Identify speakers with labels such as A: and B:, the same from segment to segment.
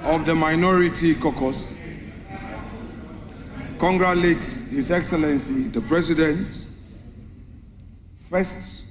A: of the Minority Caucus congratulates His Excellency the President first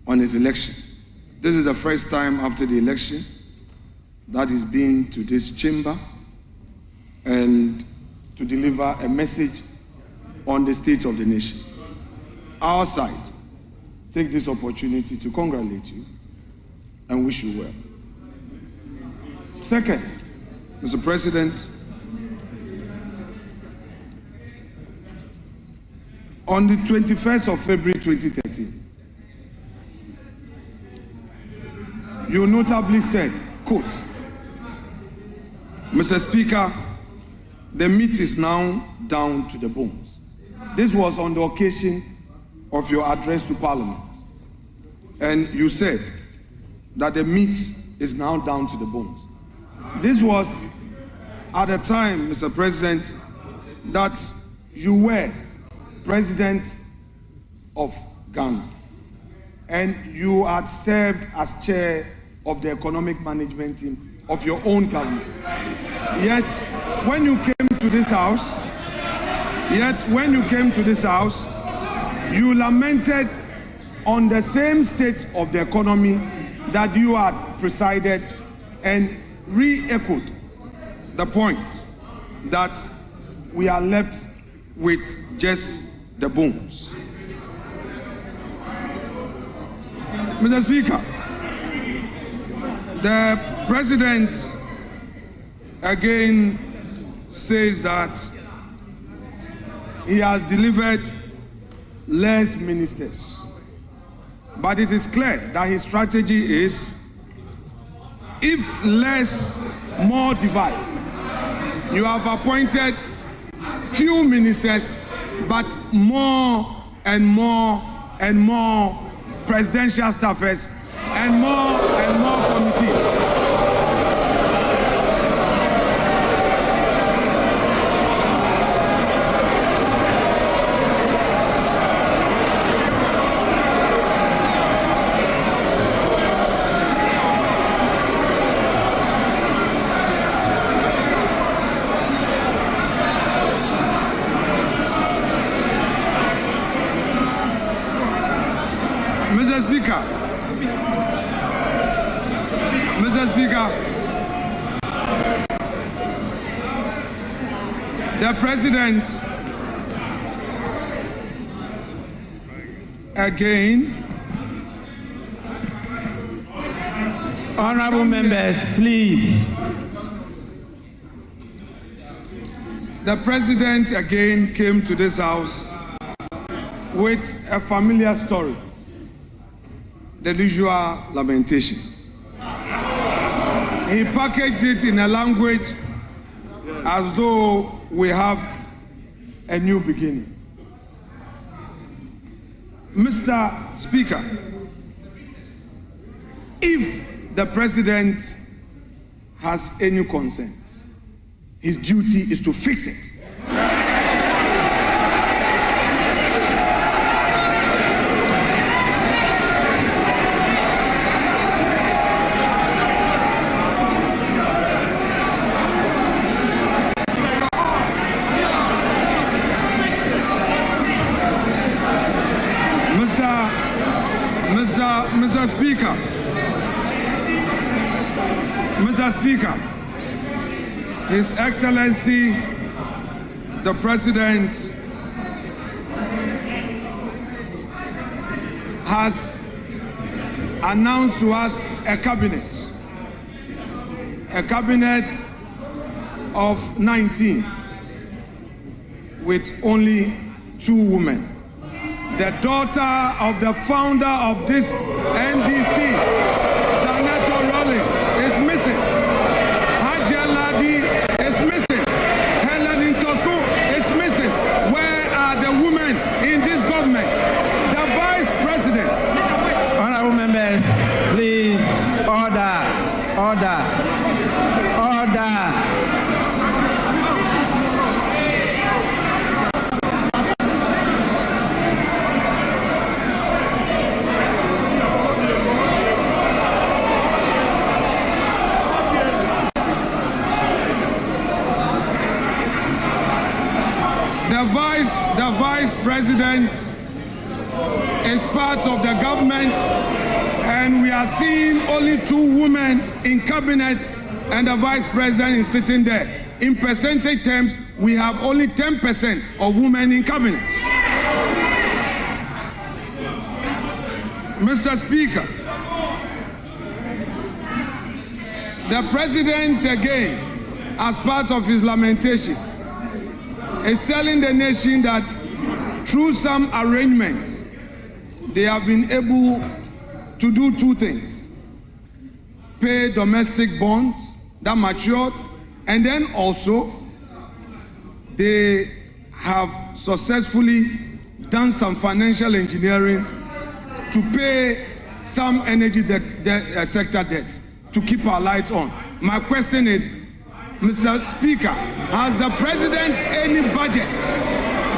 A: on his election. This is the first time after the election that he's been to this chamber and to deliver a message on the state of the nation. Our side take this opportunity to congratulate you and wish you well. Second, Mr. President, on the 21st of February 2013, you notably said, quote, Mr. Speaker, the meat is now down to the bones. This was on the occasion of your address to Parliament. And you said that the meat is now down to the bones. This was at the time, Mr. President, that you were President of Ghana. And you had served as chair of the economic management team of your own government. Yet, when you came to this house, you lamented on the same state of the economy that you had presided and re-echoed the point that we are left with just the bones. Mr. Speaker, the President again says that he has delivered less ministers. But it is clear that his strategy is, if less, more divide. You have appointed few ministers, but more and more and more presidential staffers and more committees. Mr. Speaker, the President again.
B: Honorable members, please.
A: The President again came to this house with a familiar story, the usual lamentations. He packaged it in a language as though we have a new beginning. Mr. Speaker, if the President has any concerns, his duty is to fix it. Mr. Speaker, His Excellency, the President, has announced to us a cabinet of 19 with only 2 women. The daughter of the founder of this NDC, Senator Rollins, is missing. Hajia Ladi is missing. Helen Intosu is missing. Where are the women in this government? The Vice President.
B: Honorable members, please, order.
A: The vice president is part of the government, and we are seeing only 2 women in cabinet, and the vice president is sitting there. In percentage terms, we have only 10% of women in cabinet. Mr. Speaker, the president again, as part of his lamentations, is telling the nation that through some arrangements, they have been able to do 2 things: pay domestic bonds that matured, and then also they have successfully done some financial engineering to pay some energy sector debts to keep our lights on. My question is, Mr. Speaker, has the president any budget?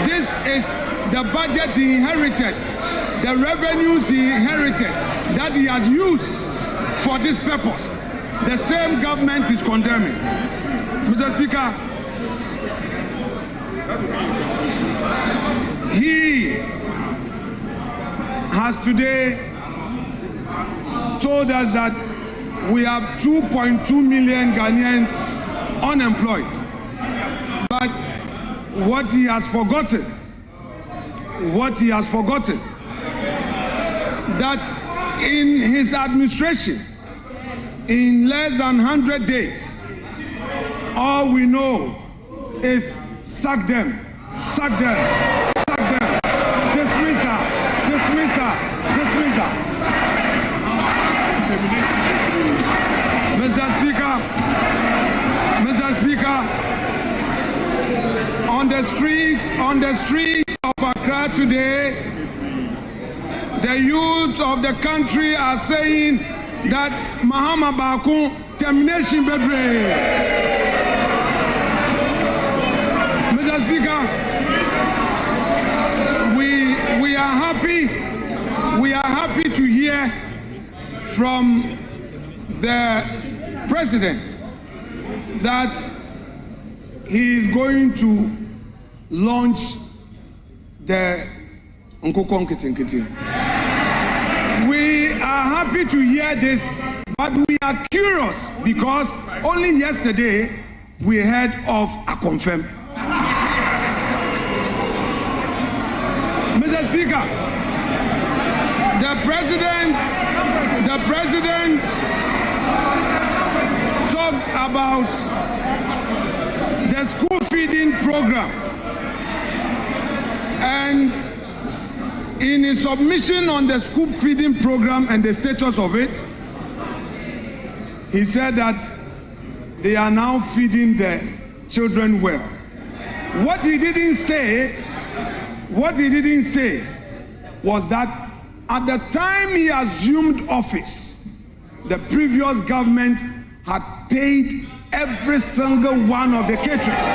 A: This is the budget he inherited, the revenues he inherited that he has used for this purpose. The same government is condemning. Mr. Speaker, he has today told us that we have 2.2 million Ghanaians unemployed. But what he has forgotten, that in his administration, in less than 100 days, all we know is sack them, sack them, sack them, dismiss her, dismiss her, dismiss her. Mr. Speaker, on the streets of Accra today, the youth of the country are saying that Mahama Baku termination bebre. Mr. Speaker, we are happy to hear from the president that he is going to launch the Nkokon Kitinkiti. We are happy to hear this, but we are curious because only yesterday we heard of a confirm. Mr. Speaker, the president talked about the school feeding program, and in his submission on the school feeding program and the status of it, he said that they are now feeding the children well. What he didn't say was that at the time he assumed office, the previous government had paid every single one of the caterers.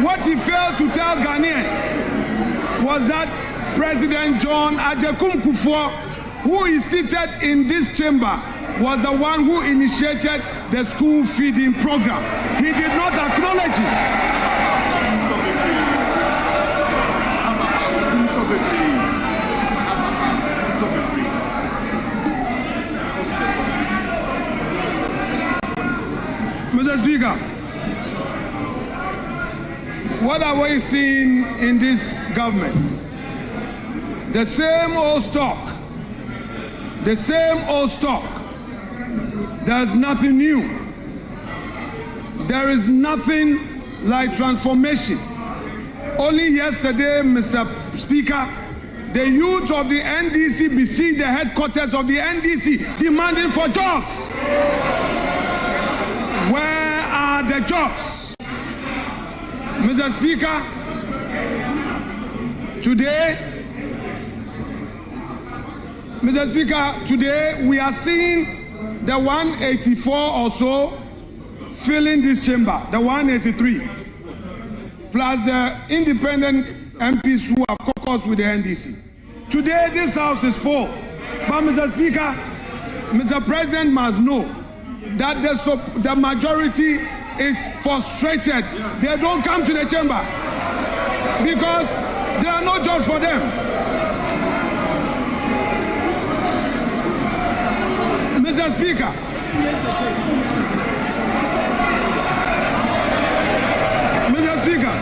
A: What he failed to tell Ghanaians was that President John Ajekum Kufuor, who is seated in this chamber, was the one who initiated the school feeding program. He did not acknowledge it. Mr. Speaker, what are we seeing in this government? The same old stock. The same old stock. There's nothing new. There is nothing like transformation. Only yesterday, Mr. Speaker, the youth of the NDC besieged the headquarters of the NDC demanding for jobs. Where are the jobs? Mr. Speaker, today we are seeing the 184 or so filling this chamber, the 183, plus the independent MPs who have caucused with the NDC. Today this house is full. But Mr. Speaker, Mr. President must know that the majority is frustrated. They don't come to the chamber because there are no jobs for them. Mr. Speaker, Mr. Speaker,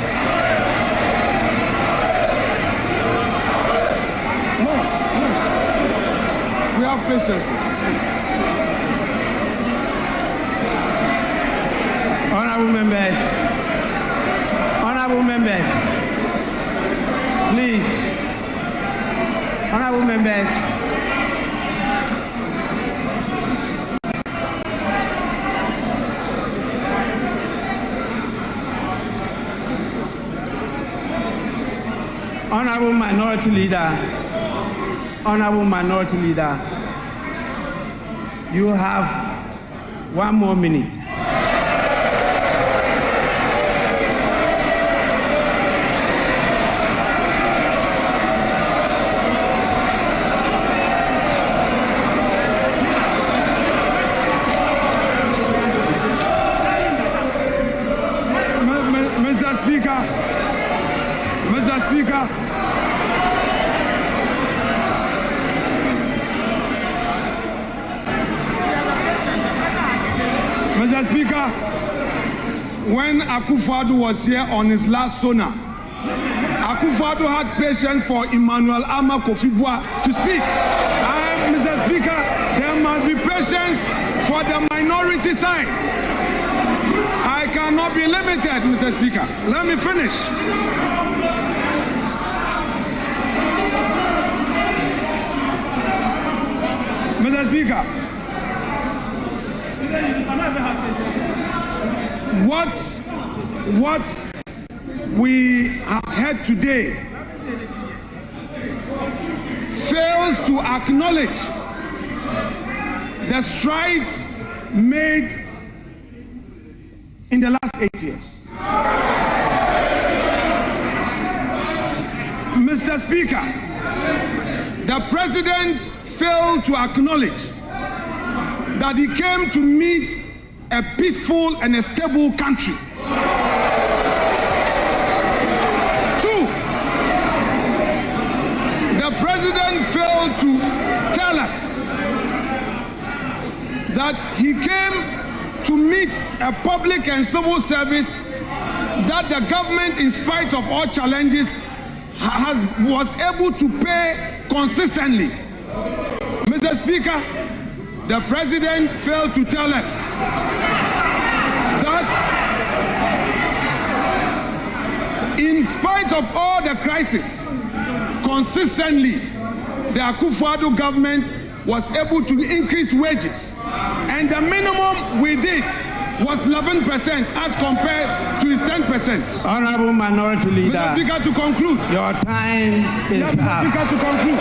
A: we have patience.
B: Honorable members, please. Honorable members, Honorable Minority Leader, you have 1 more minute.
A: Mr. Speaker, when Akufo-Addo was here on his last sonar, Akufo-Addo had patience for Emmanuel Ama Kofi-Boa to speak. Mr. Speaker, there must be patience for the minority side. I cannot be limited, Mr. Speaker. Let me finish. Mr. Speaker, what we have heard today fails to acknowledge the strides made in the last 8 years. Mr. Speaker, the President failed to acknowledge that he came to meet a peaceful and a stable country. 2, the President failed to tell us that he came to meet a public and civil service that the government, in spite of all challenges, was able to pay consistently. Mr. Speaker, the President failed to tell us that in spite of all the crisis, consistently, the Akufo-Addo government was able to increase wages. And the minimum we did was 11% as compared to his 10%.
B: Honorable Minority Leader,
A: Mr. Speaker, to conclude.
B: Your time is up.
A: Mr. Speaker, to conclude.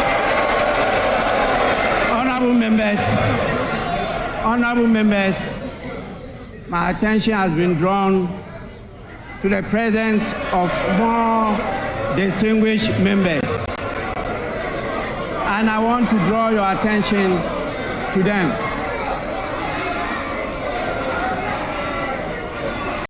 B: Honorable members, my attention has been drawn to the presence of more distinguished members, and I want to draw your attention to them.